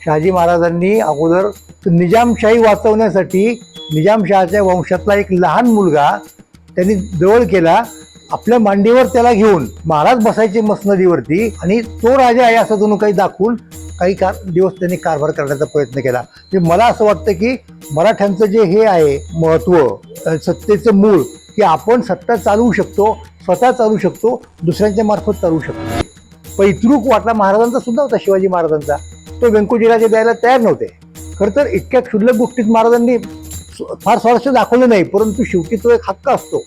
शहाजी महाराजांनी अगोदर निजामशाही वाचवण्यासाठी निजामशहाच्या वंशातला एक लहान मुलगा त्यांनी जवळ केला, आपल्या मांडीवर त्याला घेऊन महाराज बसायचे मसनदीवरती आणि तो राजा आहे असं जणू काही दाखवून काही दिवस त्यांनी कारभार करण्याचा प्रयत्न केला. म्हणजे मला असं वाटतं की मराठ्यांचं जे हे आहे महत्त्व, सत्तेचं मूळ, की आपण सत्ता चालवू शकतो, स्वतः चालू शकतो, दुसऱ्यांच्या मार्फत चालवू शकतो. पैतृक वाटा महाराजांचा सुद्धा होता, शिवाजी महाराजांचा. तो व्यंकोजीराजे द्यायला तयार नव्हते. खरं तर इतक्या क्षुल्लक गोष्टीत महाराजांनी फार स्वारस्य दाखवलं नाही, परंतु शेवटी तो एक हक्क असतो,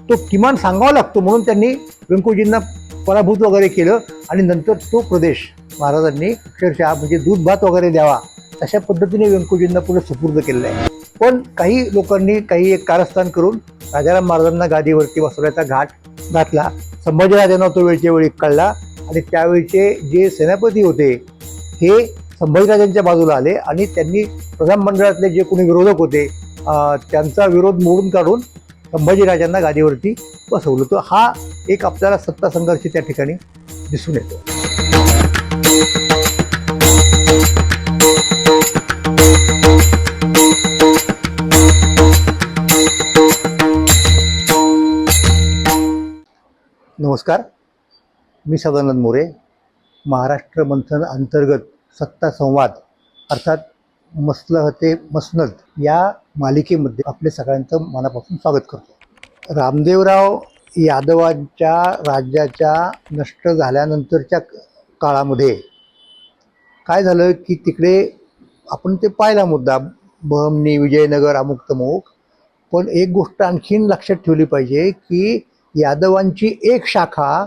तो किमान सांगावा लागतो. म्हणून त्यांनी व्यंकोजींना पराभूत वगैरे केलं आणि नंतर तो प्रदेश महाराजांनी अक्षरशः म्हणजे दूध भात वगैरे द्यावा अशा पद्धतीने व्यंकोजींना पुढे सुपूर्द केलेलं आहे. पण काही लोकांनी काही एक कारस्थान करून राजाराम महाराजांना गादीवरती बसवण्याचा घाट घातला. संभाजीराजांना तो वेळच्या वेळी कळला आणि त्यावेळचे जे सेनापती होते हे संभाजीराजांच्या बाजूला आले आणि त्यांनी प्रधानमंडळातले जे कोणी विरोधक होते त्यांचा विरोध मोडून काढून संभाजीराजांना गादीवरती बसवलं. तर हा एक आपल्याला सत्ता संघर्ष त्या ठिकाणी दिसून येतो. नमस्कार, मी सदानंद मोरे. महाराष्ट्र मंथन अंतर्गत सत्ता संवाद अर्थात मसलह ते मसनद या मालिकेमध्ये आपले सगळ्यांचं मनापासून स्वागत करतो. रामदेवराव यादवांच्या राज्याच्या नष्ट झाल्यानंतरच्या काळामध्ये काय झालं की तिकडे आपण ते पाहिला मुद्दा, बहमनी, विजयनगर, अमुक तमुक. पण एक गोष्ट आणखीन लक्षात ठेवली पाहिजे की यादवांची एक शाखा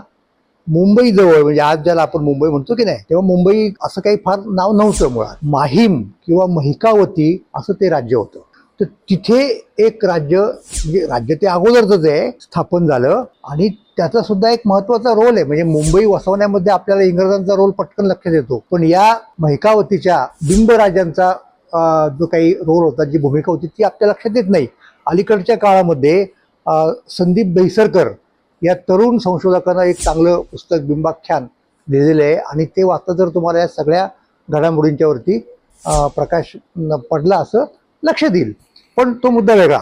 मुंबईजवळ, म्हणजे आज ज्याला आपण मुंबई म्हणतो की नाही, तेव्हा मुंबई असं काही फार नाव नव्हतं. मुळात माहीम किंवा महिकावती असं ते राज्य होतं. तर तिथे एक राज्य, म्हणजे राज्य ते अगोदरच आहे, स्थापन झालं आणि त्याचा सुद्धा एक महत्वाचा रोल आहे. म्हणजे मुंबई वसवण्यामध्ये आपल्याला इंग्रजांचा रोल पटकन लक्षात येतो, पण या महिकावतीच्या बिंबराजांचा जो काही रोल होता, जी भूमिका होती, ती आपल्या लक्षात येत नाही. अलीकडच्या काळामध्ये संदीप दहिसरकर या तरुण संशोधकांना एक चांगलं पुस्तक बिंबाख्यान लिहिलेलं आहे आणि ते वाचता जर तुम्हाला या सगळ्या घडामोडींच्या वरती प्रकाश पडला असं लक्षात येईल. पण तो मुद्दा वेगळा.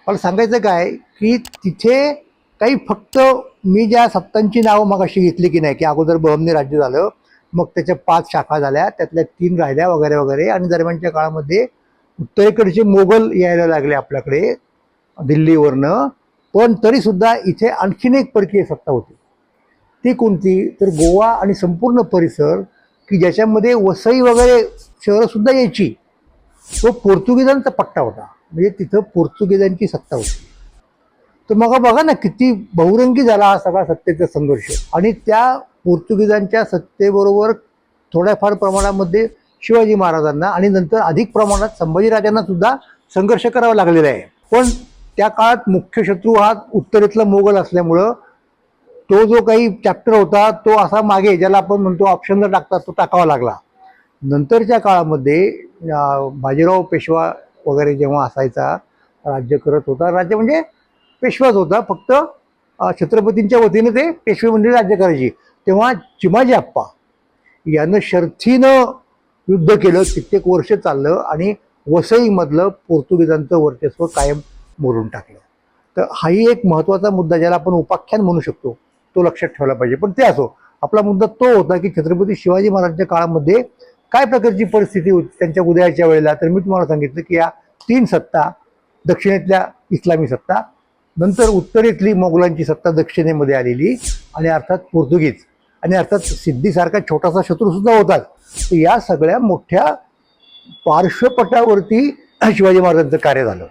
मला सांगायचं काय की तिथे काही फक्त मी ज्या सत्तांची नावं मगाशी घेतली की नाही, की अगोदर बहमनी राज्य झालं, मग त्याच्या 5 शाखा झाल्या, त्यातल्या 3 राहिल्या वगैरे वगैरे, आणि दरम्यानच्या काळामध्ये उत्तरेकडचे मोगल यायला लागले आपल्याकडे दिल्लीवरनं. पण तरी सुद्धा इथे आणखीन एक परकीय सत्ता होती. ती कोणती? तर गोवा आणि संपूर्ण परिसर, की ज्याच्यामध्ये वसई वगैरे शहरं सुद्धा यायची, तो पोर्तुगीजांचा पट्टा होता. म्हणजे तिथं पोर्तुगीजांची सत्ता होती. तर मग बघा ना किती बहुरंगी झाला हा सगळा सत्तेचा संघर्ष. आणि त्या पोर्तुगीजांच्या सत्तेबरोबर थोड्याफार प्रमाणामध्ये शिवाजी महाराजांना आणि नंतर अधिक प्रमाणात संभाजीराजांना सुद्धा संघर्ष करावा लागलेला आहे. पण त्या काळात मुख्य शत्रू हा उत्तरेतला मोगल असल्यामुळं तो जो काही चॅप्टर होता तो असा मागे, ज्याला आपण म्हणतो ऑप्शनला टाकतात, तो टाकावा लागला. नंतरच्या काळामध्ये बाजीराव पेशवा वगैरे जेव्हा असायचा, राज्य करत होता, राज्य म्हणजे पेशवाच होता, फक्त छत्रपतींच्या वतीने ते पेशवे मंडळी राज्य करायची, तेव्हा चिमाजी आप्पा यानं शर्थीनं युद्ध केलं, कित्येक वर्ष चाललं आणि वसईमधलं पोर्तुगीजांचं वर्चस्व कायम मोडून टाकलं. तर हाही एक महत्त्वाचा मुद्दा, ज्याला आपण उपाख्यान म्हणू शकतो, तो लक्षात ठेवला पाहिजे. पण ते असो, आपला मुद्दा तो होता की छत्रपती शिवाजी महाराजांच्या काळामध्ये काय प्रकारची परिस्थिती होती त्यांच्या उदयाच्या वेळेला. तर मी तुम्हाला सांगितलं की या 3 सत्ता, दक्षिणेतल्या इस्लामी सत्ता, नंतर उत्तरेतली मोगलांची सत्ता दक्षिणेमध्ये आलेली, आणि अर्थात पोर्तुगीज, आणि अर्थात सिद्धीसारखा छोटासा शत्रू सुद्धा होताच. तर या सगळ्या मोठ्या पार्श्वपटावरती शिवाजी महाराजांचं कार्य झालं.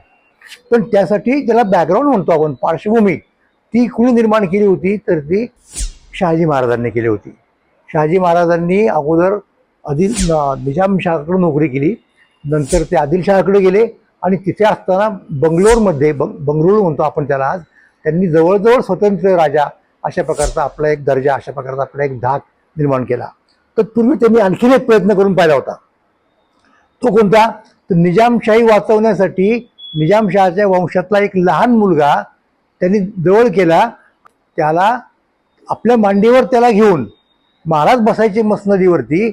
पण त्यासाठी ज्याला बॅकग्राऊंड म्हणतो आपण, पार्श्वभूमी, ती कुणी निर्माण केली होती? तर ती शहाजी महाराजांनी केली होती. शहाजी महाराजांनी अगोदर निजामशहाकडे नोकरी केली, नंतर ते आदिलशहाकडे गेले आणि तिथे असताना बंगलोरमध्ये, बंगळुरू म्हणतो आपण त्याला आज, त्यांनी जवळजवळ स्वतंत्र राजा अशा प्रकारचा आपला एक दर्जा, अशा प्रकारचा आपला एक धाक निर्माण केला. तत्पूर्वी त्यांनी आणखीन एक प्रयत्न करून पाहिला होता. तो कोणता? तर निजामशाही वाचवण्यासाठी निजामशहाच्या वंशातला एक लहान मुलगा त्यांनी जवळ केला, त्याला आपल्या मांडीवर त्याला घेऊन महाराज बसायचे मसनदीवरती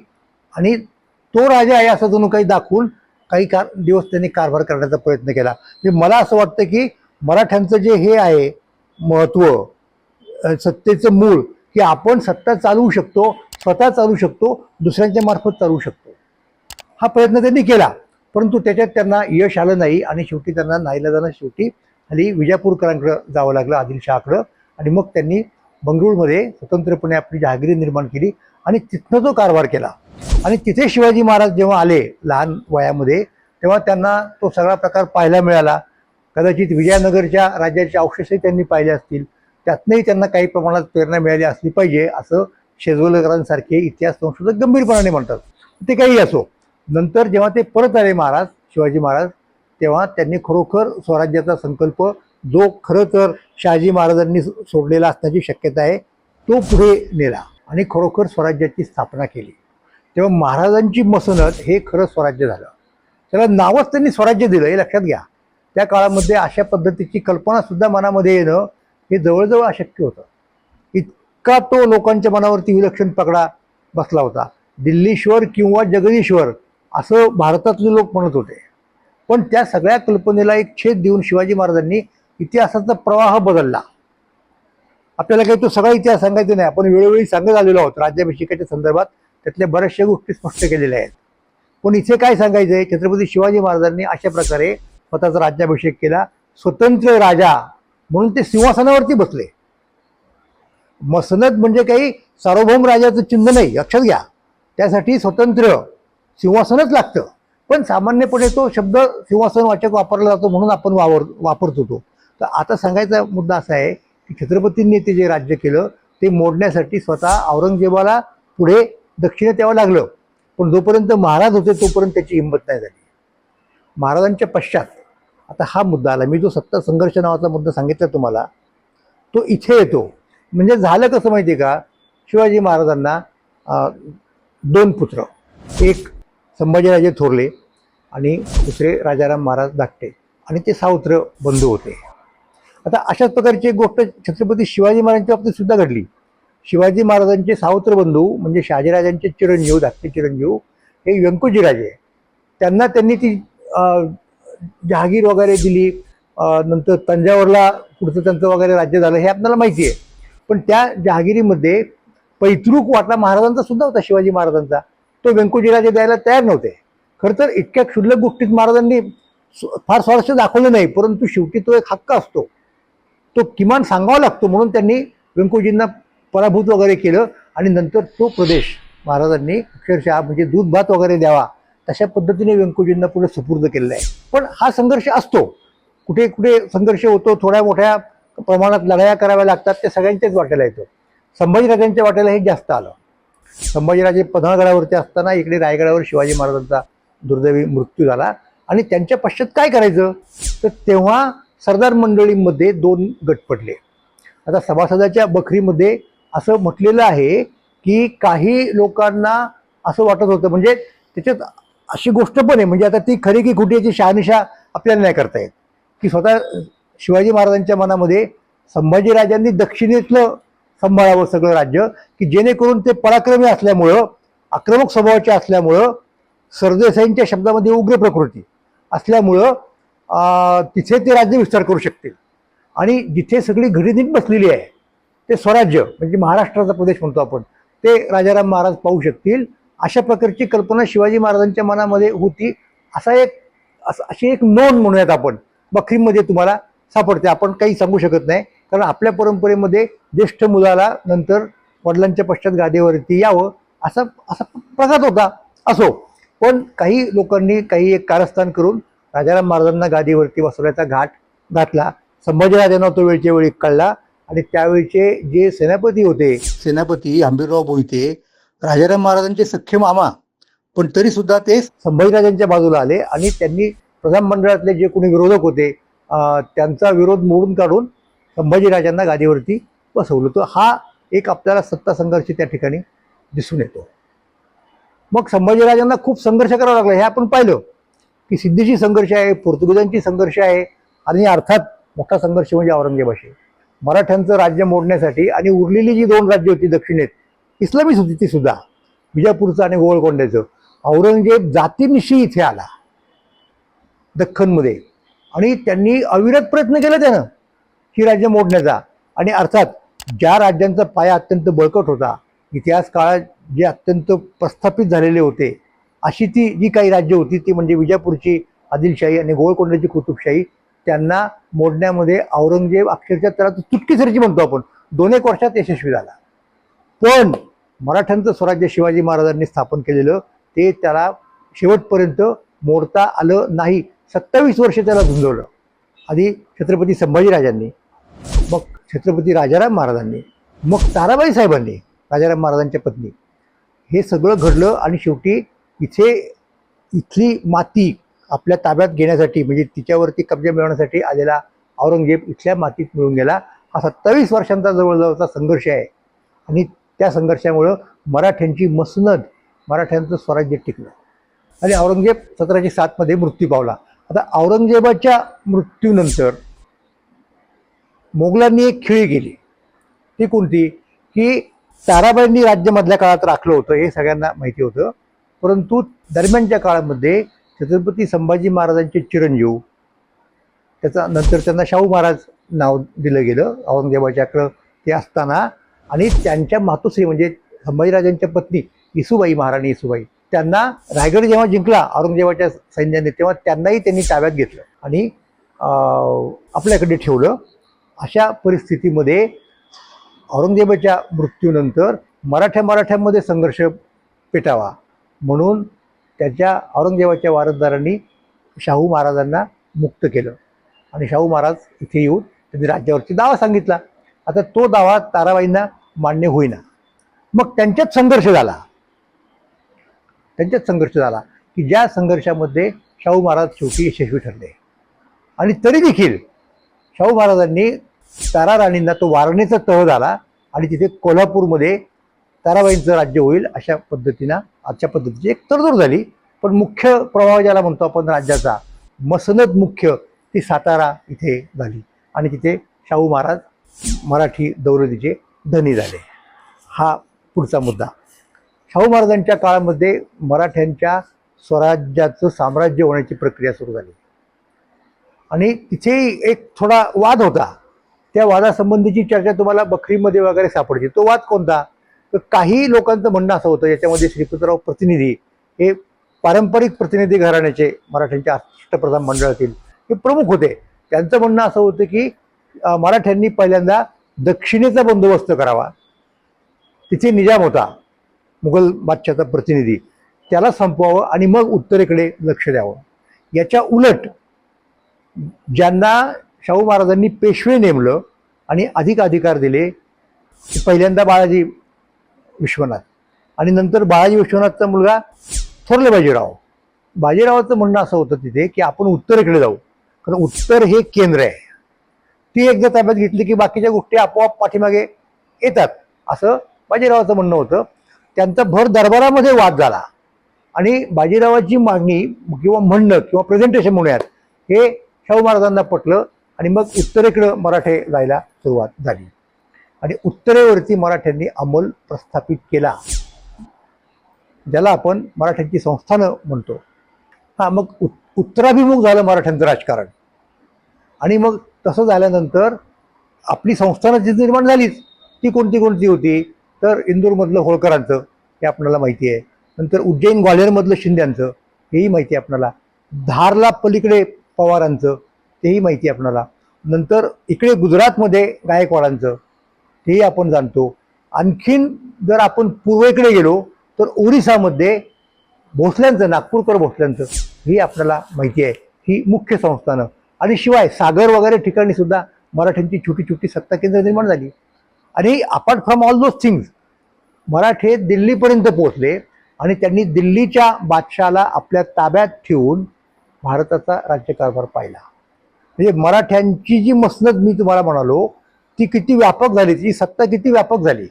आणि तो राजा आहे असं जणू काही दाखवून काही दिवस त्यांनी कारभार करण्याचा प्रयत्न केला. म्हणजे मला असं वाटतं की मराठ्यांचं जे हे आहे महत्त्व, सत्तेचं मूळ, की आपण सत्ता चालवू शकतो, स्वतः चालवू शकतो, दुसऱ्यांच्या मार्फत चालवू शकतो, हा प्रयत्न त्यांनी केला. परंतु त्याच्यात त्यांना यश आलं नाही आणि शेवटी त्यांना नाईलाजानं शेवटी खाली विजापूरकरांकडं जावं लागलं, आदिलशहाकडं. आणि मग त्यांनी बंगळूरमध्ये स्वतंत्रपणे आपली जहागिरी निर्माण केली आणि तिथनं तो कारभार केला. आणि तिथे शिवाजी महाराज जेव्हा आले लहान वयामध्ये, तेव्हा त्यांना तो सगळा प्रकार पाहायला मिळाला. कदाचित विजयनगरच्या राज्याचे अवशेषही त्यांनी पाहिले असतील, त्यातनंही त्यांना काही प्रमाणात प्रेरणा मिळाली असली पाहिजे असं शेजवलकरांसारखे इतिहास संशोधक गंभीरपणाने म्हणतात. ते काही असो, नंतर जेव्हा ते परत आले महाराज, शिवाजी महाराज, तेव्हा त्यांनी खरोखर स्वराज्याचा संकल्प, जो खरं तर शहाजी महाराजांनी सोडलेला असण्याची शक्यता आहे, तो पुढे नेला आणि खरोखर स्वराज्याची स्थापना केली. तेव्हा महाराजांची मसनद हे खरं स्वराज्य झालं. त्याला नावच त्यांनी स्वराज्य दिलं, हे लक्षात घ्या. त्या काळामध्ये अशा पद्धतीची कल्पनासुद्धा मनामध्ये येणं हे जवळजवळ अशक्य होतं. इतका तो लोकांच्या मनावरती विलक्षण पगडा बसला होता. दिल्लीश्वर किंवा जगदीश्वर असं भारतातले लोक म्हणत होते. पण त्या सगळ्या कल्पनेला एक छेद देऊन शिवाजी महाराजांनी इतिहासाचा प्रवाह बदलला. आपल्याला काही तो सगळा इतिहास सांगायचा नाही, आपण वेळोवेळी सांगत आलेलो आहोत. राज्याभिषेकाच्या संदर्भात त्यातल्या बऱ्याचशा गोष्टी स्पष्ट केलेल्या आहेत. पण इथे काय सांगायचं आहे, छत्रपती शिवाजी महाराजांनी अशा प्रकारे स्वतःचा राज्याभिषेक केला. स्वतंत्र राजा म्हणून ते सिंहासनावरती बसले. मसनद म्हणजे काही सार्वभौम राजाचं चिन्ह नाही, लक्षात घ्या. त्यासाठी स्वतंत्र सिंहासनच लागतं. पण सामान्यपणे तो शब्द सिंहासन वाचक वापरला जातो म्हणून आपण वापरत होतो. तर आता सांगायचा मुद्दा असा आहे की छत्रपतींनी ते जे राज्य केलं ते मोडण्यासाठी स्वतः औरंगजेबाला पुढे दक्षिणेत यावं लागलं. पण जोपर्यंत महाराज होते तोपर्यंत त्याची हिंमत नाही झाली. महाराजांच्या पश्चात आता हा मुद्दा आला. मी जो सत्ता संघर्ष नावाचा मुद्दा सांगितला तुम्हाला, तो इथे येतो. म्हणजे झालं कसं माहिती आहे का, शिवाजी महाराजांना दोन पुत्र, एक संभाजीराजे थोरले आणि दुसरे राजाराम महाराज धाकटे, आणि ते सावत्र बंधू होते. आता अशाच प्रकारची एक गोष्ट छत्रपती शिवाजी महाराजांच्या बाबतीत सुद्धा घडली. शिवाजी महाराजांचे सावत्र बंधू म्हणजे शहाजीराजांचे चिरंजीव, धाकटे चिरंजीव हे व्यंकोजीराजे, त्यांना त्यांनी ती जहागीर वगैरे दिली. नंतर तंजावरला पुढचं त्यांचं वगैरे राज्य झालं हे आपल्याला माहिती आहे. पण त्या जहागिरीमध्ये पैतृक वाटा महाराजांचा सुद्धा होता, शिवाजी महाराजांचा. तो व्यंकोजीराजे द्यायला तयार नव्हते. खरं तर इतक्या क्षुल्लक गोष्टीत महाराजांनी फार स्वारस्य दाखवलं नाही, परंतु शेवटी तो एक हक्क असतो, तो किमान सांगावा लागतो. म्हणून त्यांनी व्यंकोजींना पराभूत वगैरे केलं आणि नंतर तो प्रदेश महाराजांनी अक्षरशः म्हणजे दूध भात वगैरे द्यावा तशा पद्धतीने व्यंकोजींना पुढे सुपूर्द केलेला आहे. पण हा संघर्ष असतो, कुठे कुठे संघर्ष होतो, थोड्या मोठ्या प्रमाणात लढाया कराव्या लागतात, ते सगळ्यांच्याच वाट्याला येतो. संभाजीराजांच्या वाट्याला हे जास्त आलं. संभाजीराजे पन्हाळगडावरती असताना इकडे रायगडावर शिवाजी महाराजांचा दुर्दैवी मृत्यू झाला आणि त्यांच्या पश्चात काय करायचं, तर तेव्हा सरदार मंडळींमध्ये दोन गट पडले. आता सभासदाच्या बखरीमध्ये असं म्हटलेलं आहे की काही लोकांना असं वाटत होतं, म्हणजे त्याच्यात अशी गोष्ट पण आहे, म्हणजे आता ती खरी की खोटी याची शहानिशा आपल्याला नाही करता येत, की स्वतः शिवाजी महाराजांच्या मनामध्ये संभाजीराजांनी दक्षिणेतलं सांभाळावं सगळं राज्य, की जेणेकरून ते पराक्रमी असल्यामुळं, आक्रमक स्वभावाचे असल्यामुळं, सरदेसाईंच्या शब्दामध्ये उग्र प्रकृती असल्यामुळं तिथे ते राज्य विस्तार करू शकतील आणि जिथे सगळी घडीनीट बसलेली आहे ते स्वराज्य म्हणजे महाराष्ट्राचा प्रदेश म्हणतो आपण, ते राजाराम महाराज पाहू शकतील. अशा प्रकारची कल्पना शिवाजी महाराजांच्या मनामध्ये होती. अशी एक नोंद म्हणूयात आपण बखरीमध्ये तुम्हाला सापडते. आपण काही सांगू शकत नाही, कारण आपल्या परंपरेमध्ये ज्येष्ठ मुलाला नंतर वडिलांच्या पश्चात गादीवरती यावं असा प्रघात होता. असो, पण काही लोकांनी काही एक कारस्थान करून राजाराम महाराजांना गादीवरती बसवण्याचा घाट घातला. संभाजीराजांना तो वेळच्या वेळी कळला आणि त्यावेळचे जे सेनापती होते, सेनापती हंबीरराव मोहिते, राजाराम महाराजांचे सख्खे मामा, पण तरी सुद्धा ते संभाजीराजांच्या बाजूला आले आणि त्यांनी प्रधानमंडळातले जे कोणी विरोधक होते त्यांचा विरोध मोडून काढून संभाजीराजांना गादीवरती बसवलं. तर हा एक आपल्याला सत्ता संघर्ष त्या ठिकाणी दिसून येतो. मग संभाजीराजांना खूप संघर्ष करावा लागला. हे आपण पाहिलं की सिद्धीची संघर्ष आहे, पोर्तुगीजांची संघर्ष आहे आणि अर्थात मोठा संघर्ष म्हणजे औरंगजेबाशी. मराठ्यांचं राज्य मोडण्यासाठी आणि उरलेली जी दोन राज्य होती दक्षिणेत, इस्लामीच होती ती सुद्धा, विजापूरचं आणि गोवळकोंड्याचं, औरंगजेब जातीनिशी इथे आला दख्खनमध्ये, आणि त्यांनी अविरत प्रयत्न केला त्यानं ही राज्य मोडण्याचा. आणि अर्थात ज्या राज्यांचा पाया अत्यंत बळकट होता, इतिहास काळात जे अत्यंत प्रस्थापित झालेले होते, अशी ती जी काही राज्य होती ती म्हणजे विजापूरची आदिलशाही आणि गोळकोंड्याची कुतुबशाही, त्यांना मोडण्यामध्ये औरंगजेब अक्षरशः त्याला चुटकीसरची म्हणतो आपण 2-1 वर्षात यशस्वी झाला. पण मराठ्यांचं स्वराज्य शिवाजी महाराजांनी स्थापन केलेलं ते त्याला शेवटपर्यंत मोडता आलं नाही. 27 वर्ष त्याला झुंजवलं. आधी छत्रपती संभाजीराजांनी, मग छत्रपती राजाराम महाराजांनी, मग ताराबाई साहेबांनी, राजाराम महाराजांच्या पत्नी. हे सगळं घडलं आणि शेवटी इथली माती आपल्या ताब्यात घेण्यासाठी, म्हणजे तिच्यावरती कब्जा मिळवण्यासाठी आलेला औरंगजेब इथल्या मातीत मिळून गेला. हा 27 वर्षांचा जवळजवळचा संघर्ष आहे. आणि त्या संघर्षामुळं मराठ्यांची मसनद, मराठ्यांचं स्वराज्य टिकलं आणि औरंगजेब 1707 मध्ये मृत्यू पावला. आता औरंगजेबाच्या मृत्यूनंतर मोगलांनी एक खेळी केली. ती कोणती? की ताराबाईंनी राज्य मधल्या काळात राखलं होतं, हे सगळ्यांना माहिती होतं. परंतु दरम्यानच्या काळामध्ये छत्रपती संभाजी महाराजांचे चिरंजीव, त्याचा नंतर त्यांना शाहू महाराज नाव दिलं गेलं औरंगजेबाच्याकडं ते असताना, आणि त्यांच्या मातोश्री म्हणजे संभाजीराजांच्या पत्नी येसूबाई, महाराणी येसूबाई, त्यांना रायगड जेव्हा जिंकला औरंगजेबाच्या सैन्याने, तेव्हा त्यांनाही त्यांनी ताब्यात घेतलं आणि आपल्याकडे ठेवलं. अशा परिस्थितीमध्ये औरंगजेबाच्या मृत्यूनंतर मराठ्यांमध्ये संघर्ष पेटावा म्हणून त्याच्या औरंगजेबाच्या वारसदारांनी शाहू महाराजांना मुक्त केलं आणि शाहू महाराज इथे येऊन त्यांनी राज्यावरती दावा सांगितला. आता तो दावा ताराबाईंना मान्य होईना. मग त्यांच्यात संघर्ष झाला की ज्या संघर्षामध्ये शाहू महाराज शेवटी यशस्वी ठरले. आणि तरी देखील शाहू महाराजांनी तारा राणींना तो वारणेचा तह झाला आणि तिथे कोल्हापूरमध्ये ताराबाईंचं राज्य होईल अशा पद्धतीनं आजच्या पद्धतीची एक तडजोड झाली. पण मुख्य प्रभाव ज्याला म्हणतो आपण राज्याचा, मसनद मुख्य, ती सातारा इथे झाली आणि तिथे शाहू महाराज मराठी दौलतीचे धनी झाले. हा पुढचा मुद्दा. शाहू महाराजांच्या काळामध्ये मराठ्यांच्या स्वराज्याचं साम्राज्य होण्याची प्रक्रिया सुरू झाली आणि तिथे एक थोडा वाद होता. त्या वादासंबंधीची चर्चा तुम्हाला बखरीमध्ये वगैरे सापडते. तो वाद कोणता? तर काही लोकांचं म्हणणं असं होतं, याच्यामध्ये श्रीपतराव प्रतिनिधी हे पारंपरिक प्रतिनिधी घराण्याचे मराठ्यांच्या अष्टप्रधान मंडळातील हे प्रमुख होते. त्यांचं म्हणणं असं होतं की मराठ्यांनी पहिल्यांदा दक्षिणेचा बंदोबस्त करावा. तिथे निजाम होता, मुघल बादशाचा प्रतिनिधी, त्याला संपवावं आणि मग उत्तरेकडे लक्ष द्यावं. याच्या उलट ज्यांना शाहू महाराजांनी पेशवे नेमलं आणि अधिक अधिकार दिले, पहिल्यांदा बाळाजी विश्वनाथ आणि नंतर बाळाजी विश्वनाथचा मुलगा थोरले बाजीराव. बाजीरावाचं म्हणणं असं होतं तिथे की आपण उत्तरेकडे जाऊ, कारण उत्तर हे केंद्र आहे. ती एकदा ताब्यात घेतली की बाकीच्या गोष्टी आपोआप पाठीमागे येतात, असं बाजीरावाचं म्हणणं होतं. त्यांचा भर दरबारामध्ये वाद झाला आणि बाजीरावाची मागणी किंवा म्हणणं किंवा प्रेझेंटेशन म्हणूयात हे शाहू महाराजांना पटलं आणि मग उत्तरेकडं मराठे जायला सुरुवात झाली आणि उत्तरेवरती मराठ्यांनी अंमल प्रस्थापित केला, ज्याला आपण मराठ्यांची संस्थानं म्हणतो. मग उत्तराभिमुख झालं मराठ्यांचं राजकारण आणि मग तसं झाल्यानंतर आपली संस्थानं जी निर्माण झालीच, ती कोणती होती? तर इंदूरमधलं होळकरांचं, हे आपल्याला माहिती आहे. नंतर उज्जैन ग्वाल्हेरमधलं शिंद्यांचं, हेही माहिती आहे आपल्याला. धारला पलीकडे पवारांचं, तेही माहिती आहे आपल्याला. नंतर इकडे गुजरातमध्ये गायकवाडांचं, तेही आपण जाणतो. आणखीन जर आपण पूर्वेकडे गेलो तर ओरिसामध्ये भोसल्यांचं, नागपूरकर भोसल्यांचं, ही आपल्याला माहिती आहे. ही मुख्य संस्थानं. आणि शिवाय सागर वगैरे ठिकाणी सुद्धा मराठ्यांची छोटी छोटी सत्ता केंद्र निर्माण झाली. आणि apart from all those things मराठे दिल्लीपर्यंत पोहोचले आणि त्यांनी दिल्लीच्या बादशाला आपल्या ताब्यात ठेवून भारताचा राज्यकारभार पाहिला. म्हणजे मराठ्यांची जी मसनद मी तुम्हाला म्हणालो ती किती व्यापक झाली, ती सत्ता किती व्यापक झाली.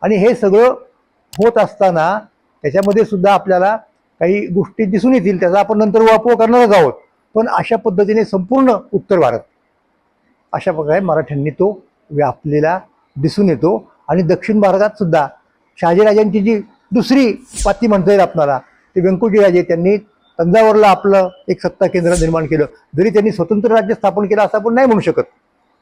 आणि हे सगळं होत असताना त्याच्यामध्ये सुद्धा आपल्याला काही गोष्टी दिसून येतील, त्याचा आपण नंतर वापर करणारच आहोत. पण अशा पद्धतीने संपूर्ण उत्तर भारत अशा प्रकारे मराठ्यांनी तो व्यापलेला दिसून येतो. आणि दक्षिण भारतात सुद्धा शहाजीराजांची जी दुसरी पाती म्हणता येईल आपल्याला, ते व्यंकोजी राजे त्यांनी तंजावरला आपलं एक सत्ता केंद्र निर्माण केलं. जरी त्यांनी स्वतंत्र राज्य स्थापन केलं असं आपण नाही म्हणू शकत.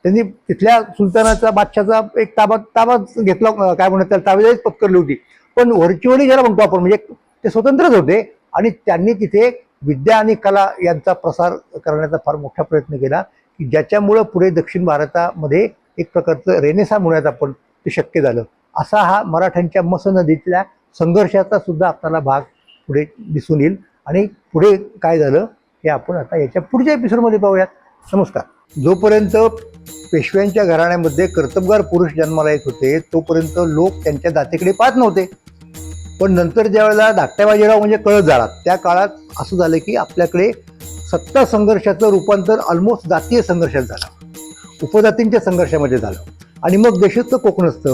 त्यांनी तिथल्या सुलतानाचा बादशाचा एक ताबा घेतला, काय म्हणतात त्याला ताबेदारीच पत्करली होती. पण व्हर्च्युअली ज्याला म्हणतो आपण म्हणजे ते स्वतंत्रच होते आणि त्यांनी तिथे विद्या आणि कला यांचा प्रसार करण्याचा फार मोठा प्रयत्न केला की ज्याच्यामुळं पुढे दक्षिण भारतामध्ये एक प्रकारचं रेनेसा म्हणूयात आपण ते शक्य झालं. असा हा मराठ्यांच्या मस नदीतल्या संघर्षाचा सुद्धा आपल्याला भाग पुढे दिसून येईल. आणि पुढे काय झालं हे आपण आता याच्या पुढच्या एपिसोडमध्ये पाहूयात. नमस्कार. जोपर्यंत पेशव्यांच्या घराण्यामध्ये कर्तबगार पुरुष जन्माला येत होते तोपर्यंत लोक त्यांच्या जातीकडे पाहत नव्हते. पण नंतर ज्या वेळेला धाकट्या बाजीराव म्हणजे कळत झाला त्या काळात असं झालं की आपल्याकडे सत्ता संघर्षाचं रूपांतर ऑलमोस्ट जातीय संघर्षात झालं, उपजातींच्या संघर्षामध्ये झालं. आणि मग देशस्थ कोकणस्थ,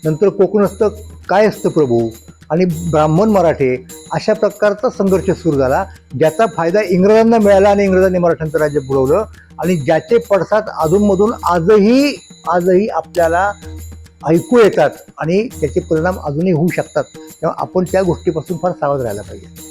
नंतर कोकणस्थ काय असतं प्रभू आणि ब्राह्मण मराठे अशा प्रकारचा संघर्ष सुरू झाला ज्याचा फायदा इंग्रजांना मिळाला आणि इंग्रजांनी मराठ्यांचं राज्य बुडवलं आणि ज्याचे पडसाद अधूनमधून आजही आपल्याला ऐकू येतात आणि त्याचे परिणाम अजूनही होऊ शकतात. तेव्हा आपण त्या गोष्टीपासून फार सावध राहायला पाहिजे.